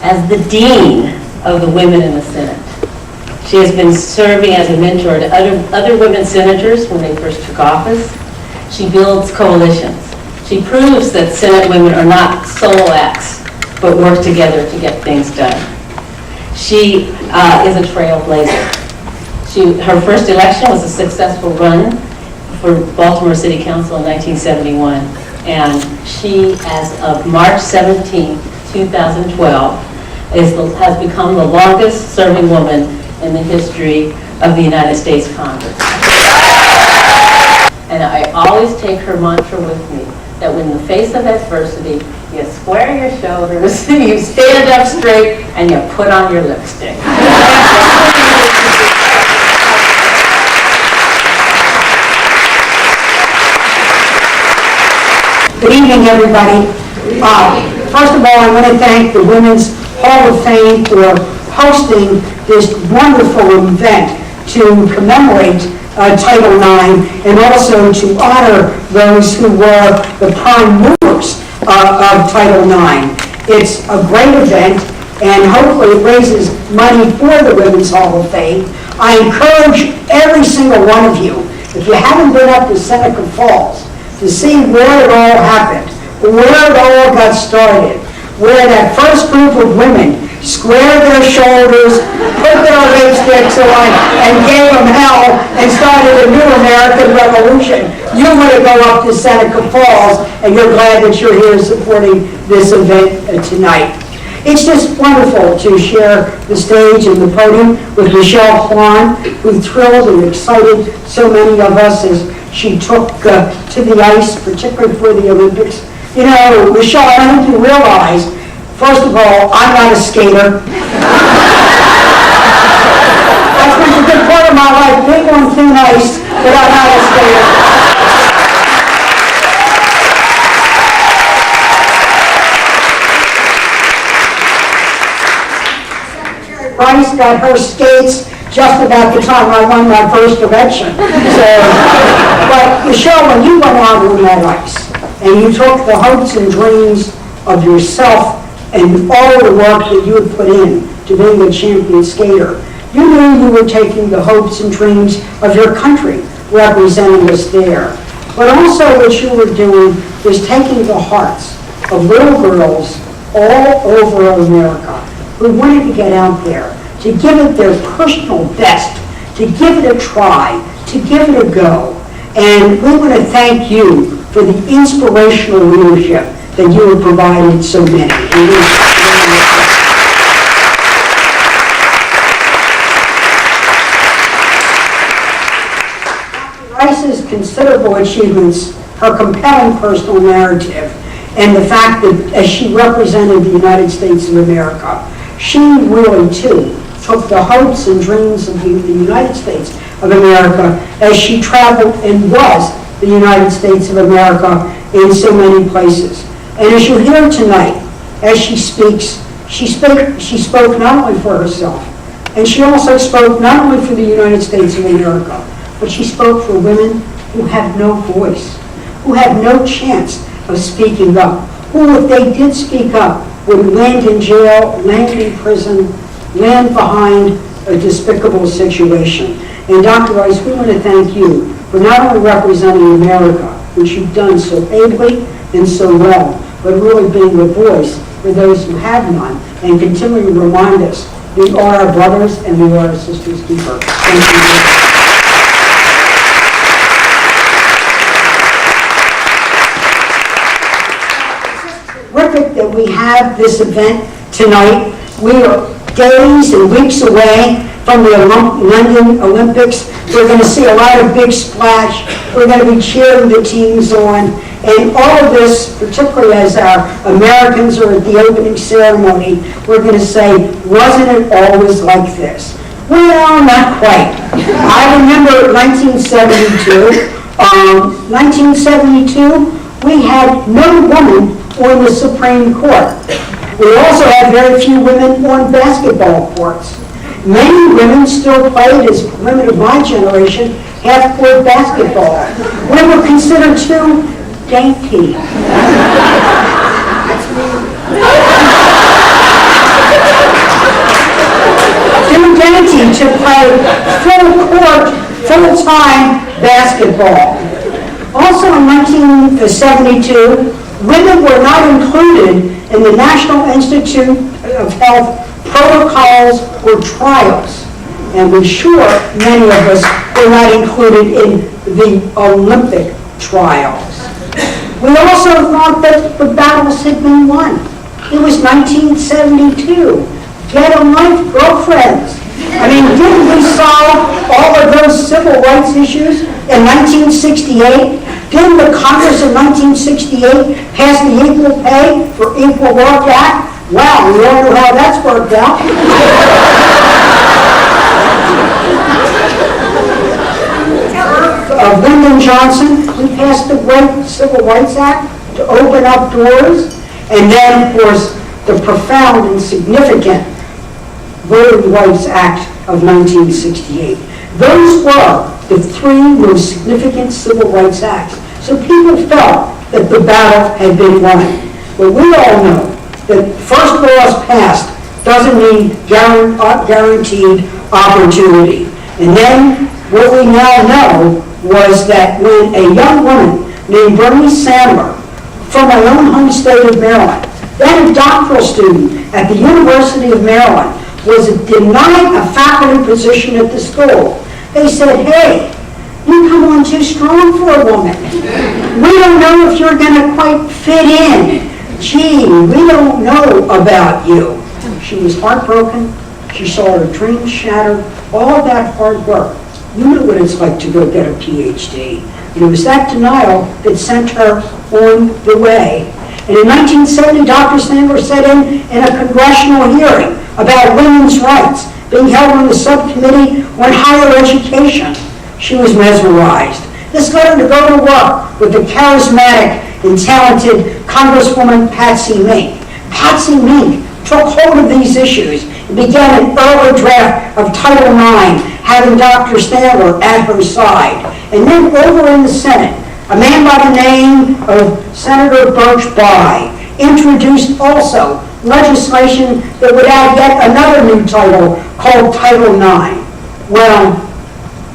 as the Dean of the Women in the Senate. She has been serving as a mentor to other women senators when they first took office. She builds coalitions. She proves that Senate women are not solo acts, but work together to get things done. She is a trailblazer. Her first election was a successful run for Baltimore City Council in 1971, and she, as of March 17, 2012, has become the longest serving woman in the history of the United States Congress. And I always take her mantra with me, that when in the face of adversity, you square your shoulders, you stand up straight, and you put on your lipstick. Good evening, everybody. First of all, I want to thank the Women's Hall of Fame for hosting this wonderful event to commemorate Title IX and also to honor those who were the prime movers of Title IX. It's a great event, and hopefully it raises money for the Women's Hall of Fame. I encourage every single one of you, if you haven't been up to Seneca Falls, to see where it all happened, where it all got started, where that first group of women squared their shoulders, put their lipsticks on, and gave them hell and started a new American revolution. You want to go up to Seneca Falls, and you're glad that you're here supporting this event tonight. It's just wonderful to share the stage and the podium with Michelle Kwan, who thrilled and excited so many of us as she took to the ice, particularly for the Olympics. You know, Michelle, I don't think you realize, first of all, I'm not a skater. I spent a good part of my life being on thin ice, but I'm not a skater. Secretary Rice got her skates just about the time I won my first election. But Michelle, when you went out on that ice, and you took the hopes and dreams of yourself and all the work that you had put in to being a champion skater, you knew you were taking the hopes and dreams of your country, representing us there. But also what you were doing was taking the hearts of little girls all over America who wanted to get out there, to give it their personal best, to give it a try, to give it a go. And we want to thank you for the inspirational leadership that you have provided so many. Rice's considerable achievements, her compelling personal narrative, and the fact that as she represented the United States of America, she really too took the hopes and dreams of the United States of America as she traveled and was the United States of America in so many places. And as you hear tonight, as she speaks, she spoke not only for herself, and she also spoke not only for the United States of America, but she spoke for women who have no voice, who have no chance of speaking up, who, if they did speak up, would land in jail, land in prison, land behind a despicable situation. And Dr. Rice, we want to thank you for not only representing America, which you've done so ably and so well, but really being the voice for those who have none, and continuing to remind us we are our brothers and we are our sisters' keeper. Thank you. Terrific that we have this event tonight. We are days and weeks away from the London Olympics. We're going to see a lot of big splash. We're going to be cheering the teams on. And all of this, particularly as our Americans are at the opening ceremony, we're going to say, wasn't it always like this? Well, not quite. I remember 1972. 1972, we had no woman on the Supreme Court. We also had very few women on basketball courts. Many women still played, as women of my generation, half-court basketball. We were considered too dainty. opportunity to play full-court, full-time basketball. Also in 1972, women were not included in the National Institute of Health protocols or trials. And we're sure many of us were not included in the Olympic trials. We also thought that the battles had been won. It was 1972. Get a life, girlfriends. I mean, didn't we solve all of those civil rights issues in 1968? Didn't the Congress in 1968 pass the Equal Pay for Equal Work Act? Wow, we all know how that's worked out. Lyndon Johnson, we passed the great Civil Rights Act to open up doors. And then, of course, the profound and significant Voting Rights Act of 1968. Those were the three most significant civil rights acts. So people felt that the battle had been won. But we all know that first laws passed doesn't mean guaranteed opportunity. And then what we now know was that when a young woman named Bernie Sandler from my own home state of Maryland, then a doctoral student at the University of Maryland, was denied a faculty position at the school. They said, hey, you come on too strong for a woman. We don't know if you're going to quite fit in. Gee, we don't know about you. She was heartbroken. She saw her dreams shattered. All of that hard work. You know what it's like to go get a PhD. And it was that denial that sent her on the way. And in 1970, Dr. Sandler sat in a congressional hearing about women's rights being held on the subcommittee on higher education. She was mesmerized. This led her to go to work with the charismatic and talented Congresswoman Patsy Mink. Patsy Mink took hold of these issues and began an early draft of Title IX, having Dr. Sandler at her side. And then over in the Senate, a man by the name of Senator Birch Bayh introduced also legislation that would add yet another new title called Title IX. Well,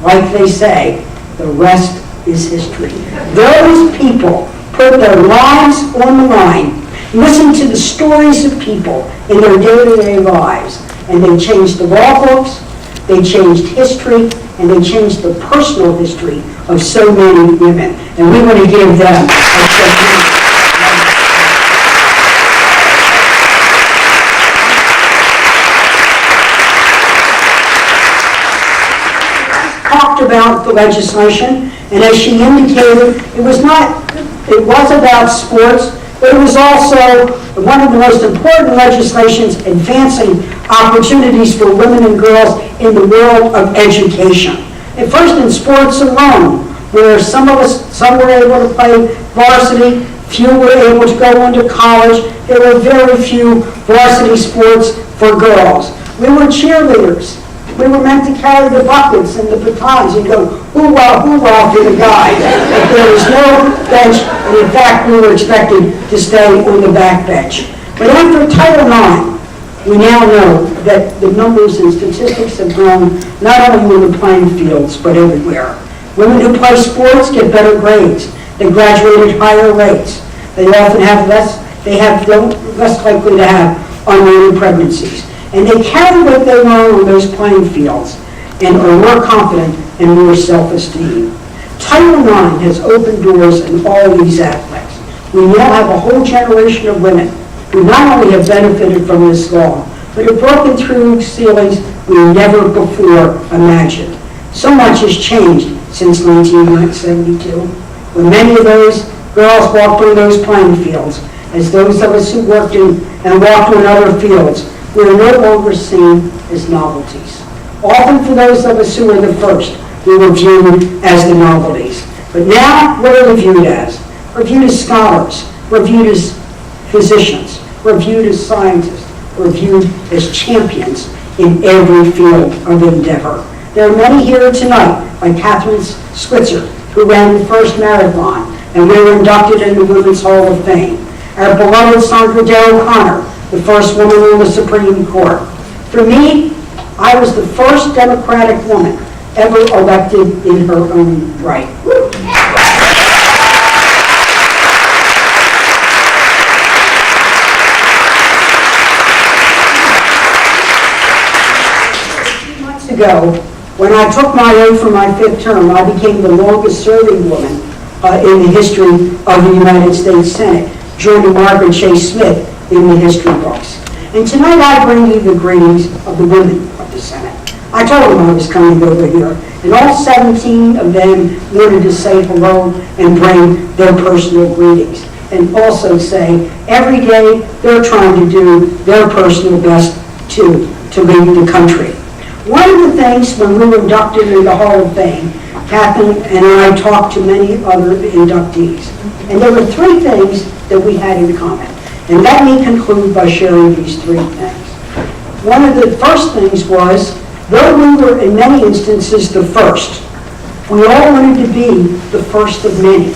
like they say, the rest is history. Those people put their lives on the line, listened to the stories of people in their day-to-day lives, and they changed the law books, they changed history, and they changed the personal history of so many women. And we want to give them a tribute. Talked about the legislation, and as she indicated, it was about sports, but it was also one of the most important legislations advancing opportunities for women and girls in the world of education. And first in sports alone, where some were able to play varsity, few were able to go on to college. There were very few varsity sports for girls. We were cheerleaders. We were meant to carry the buckets and the batons and go hoorah for the guys. But there was no bench, and in fact, we were expected to stay on the back bench. But after Title IX, we now know that the numbers and statistics have grown not only on the playing fields, but everywhere. Women who play sports get better grades. They graduate at higher rates. They often have less likely to have unwanted pregnancies. And they carry what they learn on those playing fields and are more confident and more self-esteem. Title IX has opened doors in all of these aspects. We now have a whole generation of women who not only have benefited from this law, but have broken through ceilings we never before imagined. So much has changed since 1972, when many of those girls walked on those playing fields, as those of us who worked in and walked on other fields, we are no longer seen as novelties. Often for those of us who were the first, we were viewed as the novelties. But now, what are we viewed as? We're viewed as scholars. We're viewed as physicians. We're viewed as scientists. We're viewed as champions in every field of endeavor. There are many here tonight, like Catherine Switzer, who ran the first marathon, and we were inducted in the Women's Hall of Fame. Our beloved Sandra Day O'Connor, the first woman on the Supreme Court. For me, I was the first Democratic woman ever elected in her own right. Ago, when I took my oath for my 5th term, I became the longest serving woman in the history of the United States Senate, joining Margaret Chase Smith in the history books. And tonight I bring you the greetings of the women of the Senate. I told them I was coming over here, and all 17 of them wanted to say hello and bring their personal greetings, and also say every day they're trying to do their personal best to lead the country. One of the things when we were inducted into the Hall of Fame, Kathleen and I talked to many other inductees, and there were 3 things that we had in common. And let me conclude by sharing these 3 things. One of the first things was, though we were in many instances the first, we all wanted to be the first of many.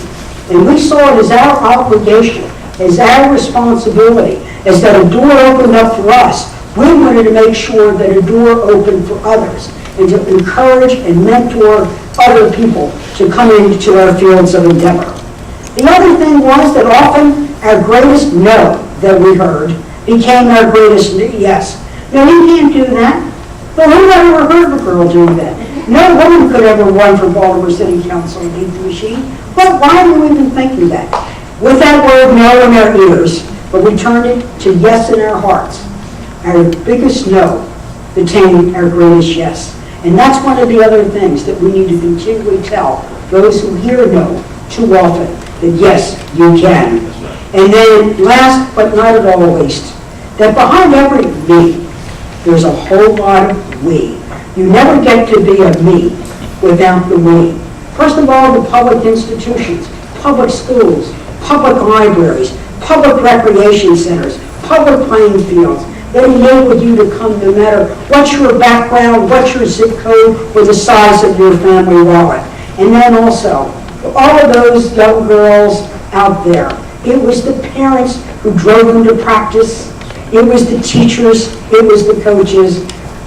And we saw it as our obligation, as our responsibility, as that a door opened up for us. We wanted to make sure that a door opened for others and to encourage and mentor other people to come into our fields of endeavor. The other thing was that often our greatest no that we heard became our greatest yes. No, you can't do that. Well, who ever heard of a girl doing that? No woman could ever run for Baltimore City Council and beat the machine. Well, why are we even thinking that? With that word no in our ears, but we turned it to yes in our hearts. Our biggest no became our greatest yes. And that's one of the other things that we need to continually tell those who hear no too often, that yes, you can. And then last but not at all least, that behind every me, there's a whole lot of we. You never get to be a me without the we. First of all, the public institutions, public schools, public libraries, public recreation centers, public playing fields, that enable you to come no matter what's your background, what's your zip code, or the size of your family wallet. And then also, all of those young girls out there, it was the parents who drove them to practice, it was the teachers, it was the coaches.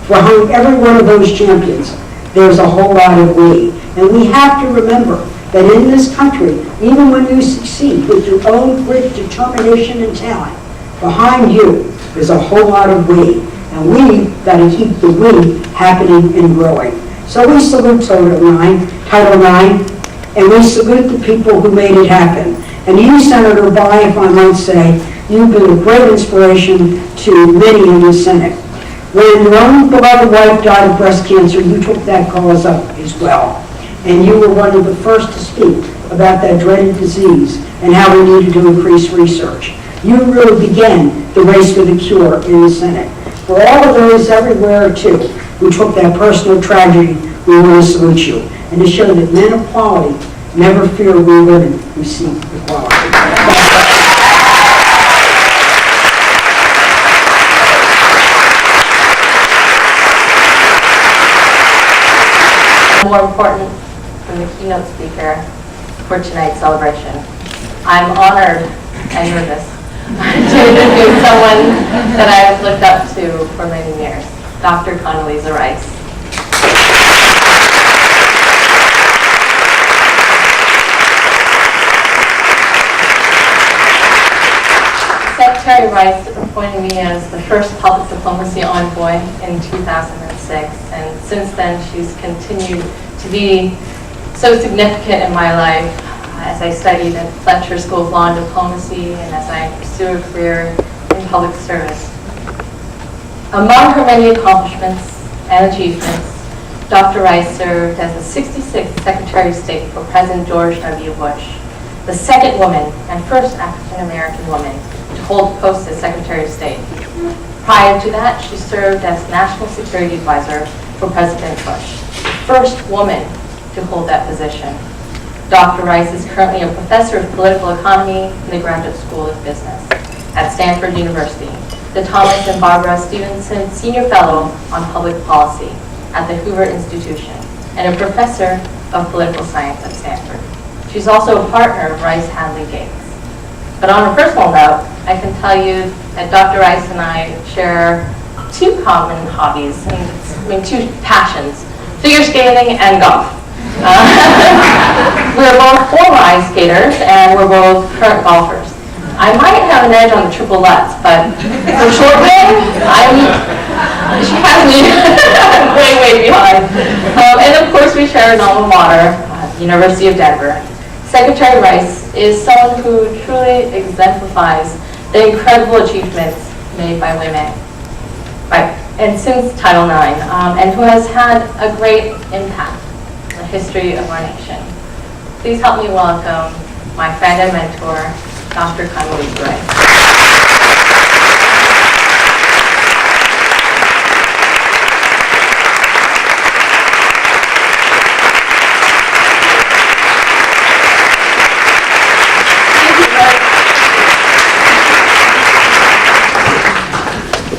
Behind every one of those champions, there's a whole lot of we. And we have to remember that in this country, even when you succeed with your own grit, determination, and talent, behind you is a whole lot of we. And we got to keep the we happening and growing. So we salute Title IX, and we salute the people who made it happen. And you, Senator Bai, if I might say, you've been a great inspiration to many in the Senate. When your own beloved wife died of breast cancer, you took that cause up as well. And you were one of the first to speak about that dreaded disease and how we needed to increase research. You really began the race for the cure in the Senate. For all of those everywhere, too, who took that personal tragedy, we want to salute you. And to show that men of quality never fear we women who seek equality. More important than the keynote speaker for tonight's celebration. I'm honored and nervous to introduce someone that I have looked up to for many years, Dr. Condoleezza Rice. Secretary Rice appointed me as the first public diplomacy envoy in 2006, and since then she's continued to be so significant in my life as I studied at Fletcher School of Law and Diplomacy and as I pursue a career in public service. Among her many accomplishments and achievements, Dr. Rice served as the 66th Secretary of State for President George W. Bush, the second woman and first African-American woman to hold the post as Secretary of State. Prior to that, she served as National Security Advisor for President Bush, first woman to hold that position. Dr. Rice is currently a professor of political economy in the Graduate School of Business at Stanford University, the Thomas and Barbara Stevenson Senior Fellow on Public Policy at the Hoover Institution, and a professor of political science at Stanford. She's also a partner of Rice Hadley Gates. But on a personal note, I can tell you that Dr. Rice and I share two common hobbies, and two passions, figure skating and golf. We're both full ice skaters, and we're both current golfers. I might have an edge on the triple Lutz, but for short game, she has me way behind. And of course, we share an alma mater, University of Denver. Secretary Rice is someone who truly exemplifies the incredible achievements made by women, and since Title IX, and who has had a great impact on the history of our nation. Please help me welcome my friend and mentor, Dr. Condoleezza Rice.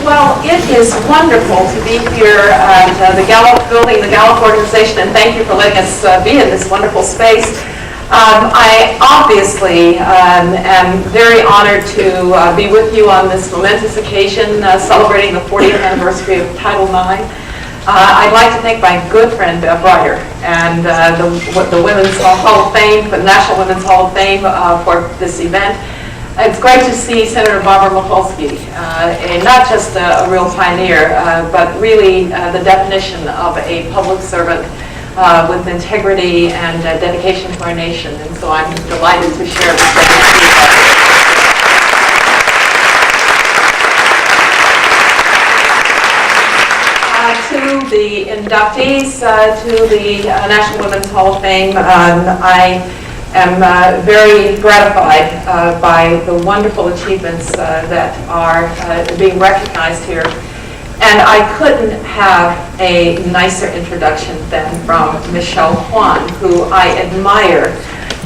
Well, it is wonderful to be here at the Gallup building, the Gallup organization, and thank you for letting us be in this wonderful space. I obviously am very honored to be with you on this momentous occasion, celebrating the 40th anniversary of Title IX. I'd like to thank my good friend Bev Ryder and the Women's Hall of Fame, the National Women's Hall of Fame for this event. It's great to see Senator Barbara Mikulski, not just a real pioneer, but really the definition of a public servant with integrity and dedication to our nation. And so I'm delighted to share this with you. To the inductees to the National Women's Hall of Fame, I am very gratified by the wonderful achievements that are being recognized here. And I couldn't have a nicer introduction than from Michelle Kwan, who I admire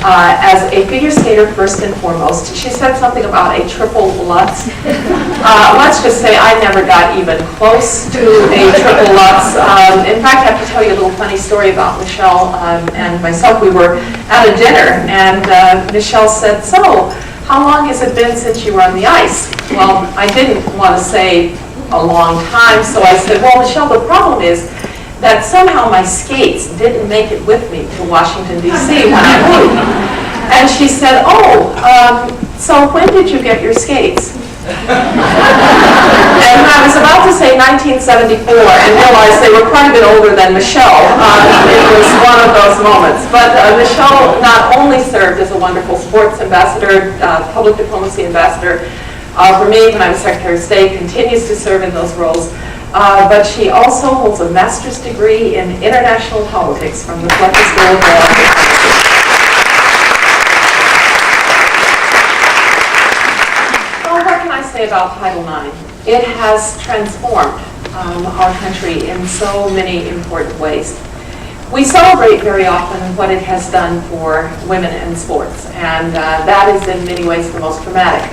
as a figure skater first and foremost. She said something about a triple Lutz. Let's just say I never got even close to a triple Lutz. In fact, I have to tell you a little funny story about Michelle and myself. We were at a dinner, and Michelle said, "So, how long has it been since you were on the ice?" Well, I didn't want to say a long time, so I said, "Well, Michelle, the problem is that somehow my skates didn't make it with me to Washington, D.C. when I moved." And she said, "Oh, so when did you get your skates?" And I was about to say 1974 and realized they were quite a bit older than Michelle. It was one of those moments. But Michelle not only served as a wonderful sports ambassador, public diplomacy ambassador for me when I was Secretary of State, continues to serve in those roles, but she also holds a master's degree in international politics from the Fletcher School of Law. About Title IX. It has transformed our country in so many important ways. We celebrate very often what it has done for women in sports, and that is in many ways the most dramatic.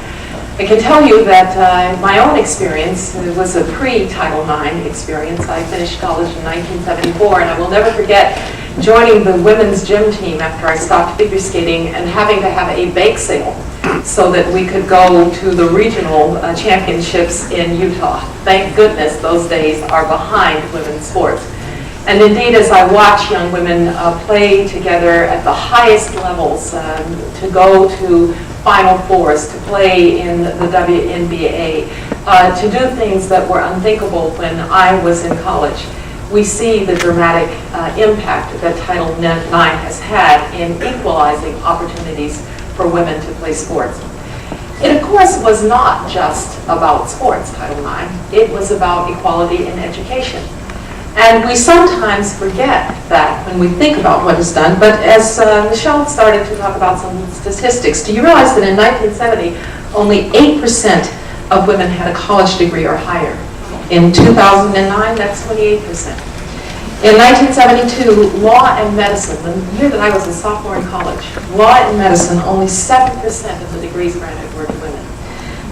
I can tell you that my own experience was a pre-Title IX experience. I finished college in 1974, and I will never forget joining the women's gym team after I stopped figure skating and having to have a bake sale so that we could go to the regional championships in Utah. Thank goodness those days are behind women's sports. And indeed, as I watch young women play together at the highest levels, to go to Final Fours, to play in the WNBA, to do things that were unthinkable when I was in college, we see the dramatic impact that Title IX has had in equalizing opportunities for women to play sports. It, of course, was not just about sports, Title IX. It was about equality in education. And we sometimes forget that when we think about what is done, but as Michelle started to talk about some statistics, do you realize that in 1970, only 8% of women had a college degree or higher? In 2009, that's 28%. In 1972, law and medicine, the year that I was a sophomore in college, law and medicine, only 7% of the degrees granted were to women.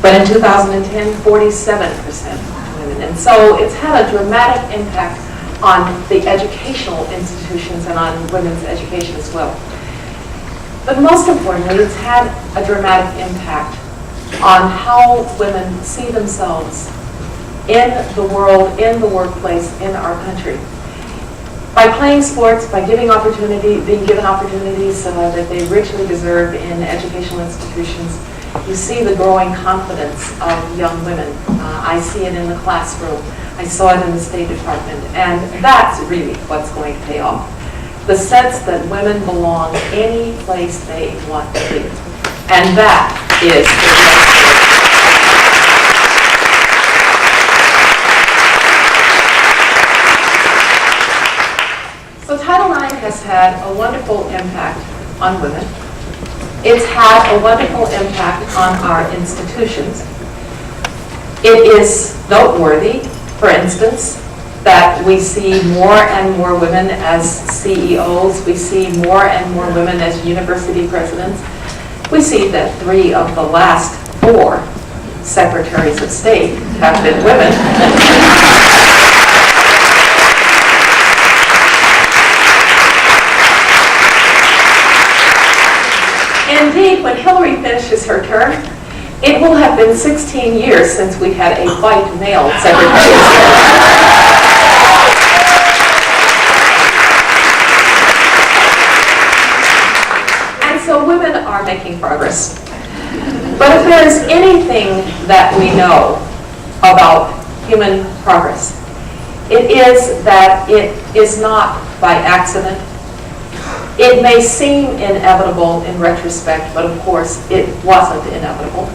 But in 2010, 47% to women. And so it's had a dramatic impact on the educational institutions and on women's education as well. But most importantly, it's had a dramatic impact on how women see themselves in the world, in the workplace, in our country. By playing sports, by being given opportunities that they richly deserve in educational institutions, you see the growing confidence of young women. I see it in the classroom. I saw it in the State Department. And that's really what's going to pay off. The sense that women belong any place they want to be. And that is So Title IX has had a wonderful impact on women. It's had a wonderful impact on our institutions. It is noteworthy, for instance, that we see more and more women as CEOs. We see more and more women as university presidents. We see that 3 of the last 4 secretaries of state have been women. Indeed, when Hillary finishes her term, it will have been 16 years since we had a white male secretary of state. And so women are making progress. But if there is anything that we know about human progress, it is that it is not by accident. It may seem inevitable in retrospect, but of course it wasn't inevitable.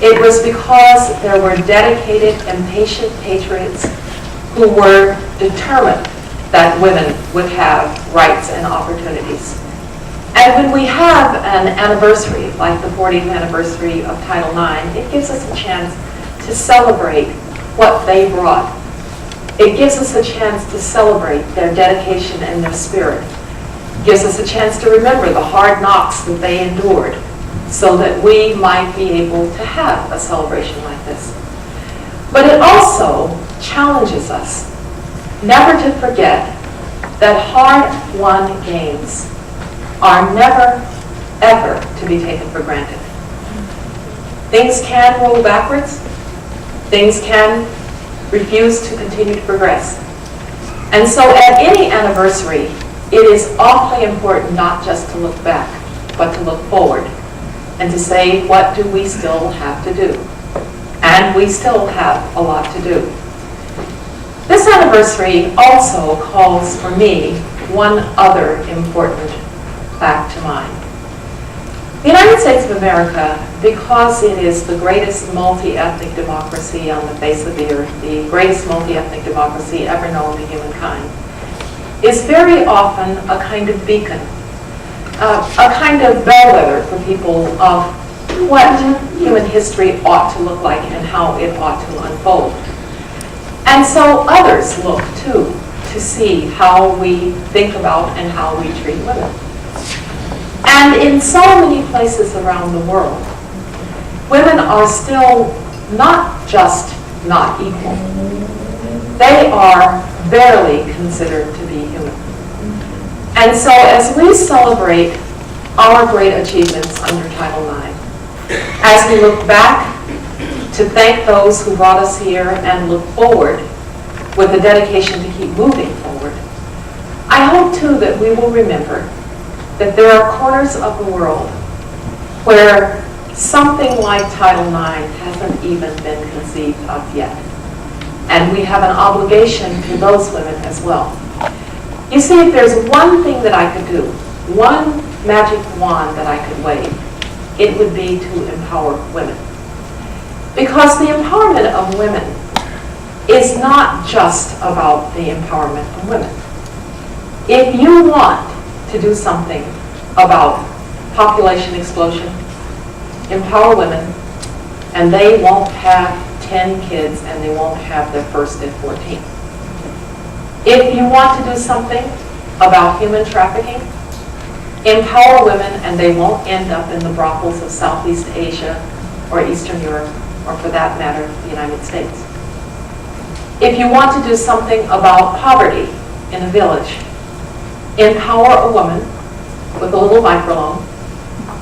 It was because there were dedicated and patient patriots who were determined that women would have rights and opportunities. And when we have an anniversary, like the 40th anniversary of Title IX, it gives us a chance to celebrate what they brought. It gives us a chance to celebrate their dedication and their spirit. Gives us a chance to remember the hard knocks that they endured so that we might be able to have a celebration like this. But it also challenges us never to forget that hard-won gains are never, ever to be taken for granted. Things can roll backwards. Things can refuse to continue to progress. And so at any anniversary, it is awfully important not just to look back, but to look forward and to say, what do we still have to do? And we still have a lot to do. This anniversary also calls for me one other important fact to mind. The United States of America, because it is the greatest multi-ethnic democracy on the face of the earth, the greatest multi-ethnic democracy ever known to humankind, is very often a kind of beacon, a kind of bellwether for people of what human history ought to look like and how it ought to unfold. And so others look, too, to see how we think about and how we treat women. And in so many places around the world, women are still not just not equal. They are barely considered to be human. And so as we celebrate our great achievements under Title IX, as we look back to thank those who brought us here and look forward with a dedication to keep moving forward, I hope too that we will remember that there are corners of the world where something like Title IX hasn't even been conceived of yet. And we have an obligation to those women as well. You see, if there's one thing that I could do, one magic wand that I could wave, it would be to empower women. Because the empowerment of women is not just about the empowerment of women. If you want to do something about population explosion, empower women, and they won't have 10 kids and they won't have their first at 14. If you want to do something about human trafficking, empower women and they won't end up in the brothels of Southeast Asia or Eastern Europe, or for that matter, the United States. If you want to do something about poverty in a village, empower a woman with a little microloan,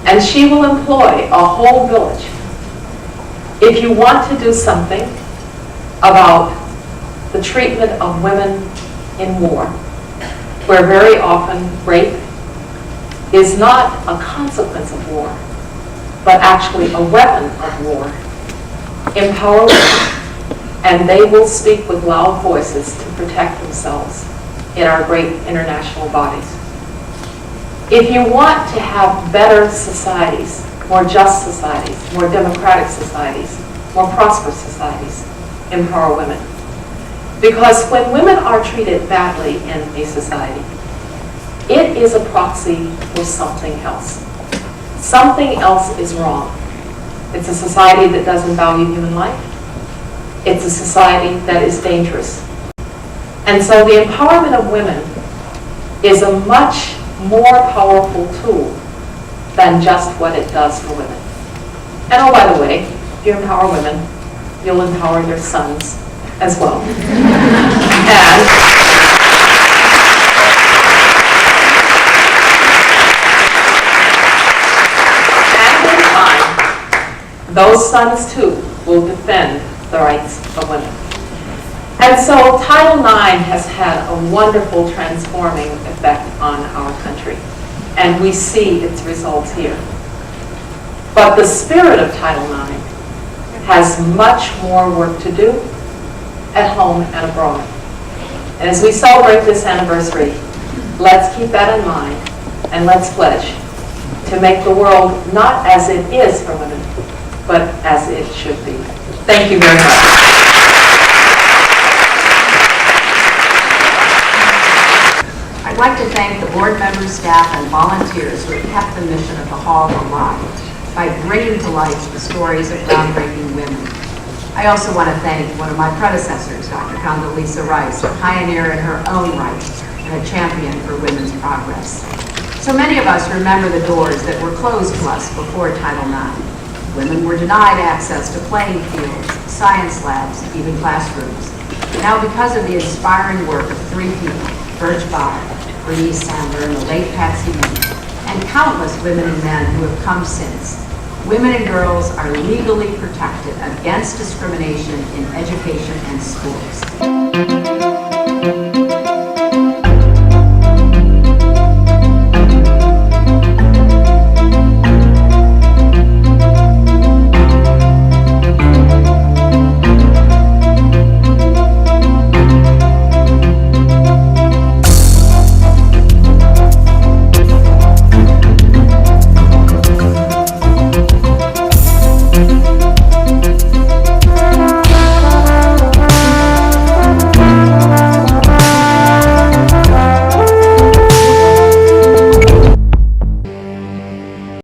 and she will employ a whole village. If you want to do something about the treatment of women in war, where very often rape is not a consequence of war, but actually a weapon of war. Empower women, and they will speak with loud voices to protect themselves in our great international bodies. If you want to have better societies, more just societies, more democratic societies, more prosperous societies, empower women. Because when women are treated badly in a society, it is a proxy for something else. Something else is wrong. It's a society that doesn't value human life. It's a society that is dangerous. And so the empowerment of women is a much more powerful tool than just what it does for women. And oh, by the way, if you empower women, you'll empower their sons as well. And in time, those sons too will defend the rights of women. And so Title IX has had a wonderful transforming effect on our country, and we see its results here. But the spirit of Title IX has much more work to do at home and abroad. And as we celebrate this anniversary, let's keep that in mind, and let's pledge to make the world not as it is for women, but as it should be. Thank you very much. I'd like to thank the board members, staff, and volunteers who have kept the mission of the Hall alive by bringing to life the stories of groundbreaking women. I also want to thank one of my predecessors, Dr. Condoleezza Rice, a pioneer in her own right and a champion for women's progress. So many of us remember the doors that were closed to us before Title IX. Women were denied access to playing fields, science labs, even classrooms. Now, because of the inspiring work of three people, Birch Bach, Bernice Sandler, and the late Patsy Lee, and countless women and men who have come since, women and girls are legally protected against discrimination in education and schools.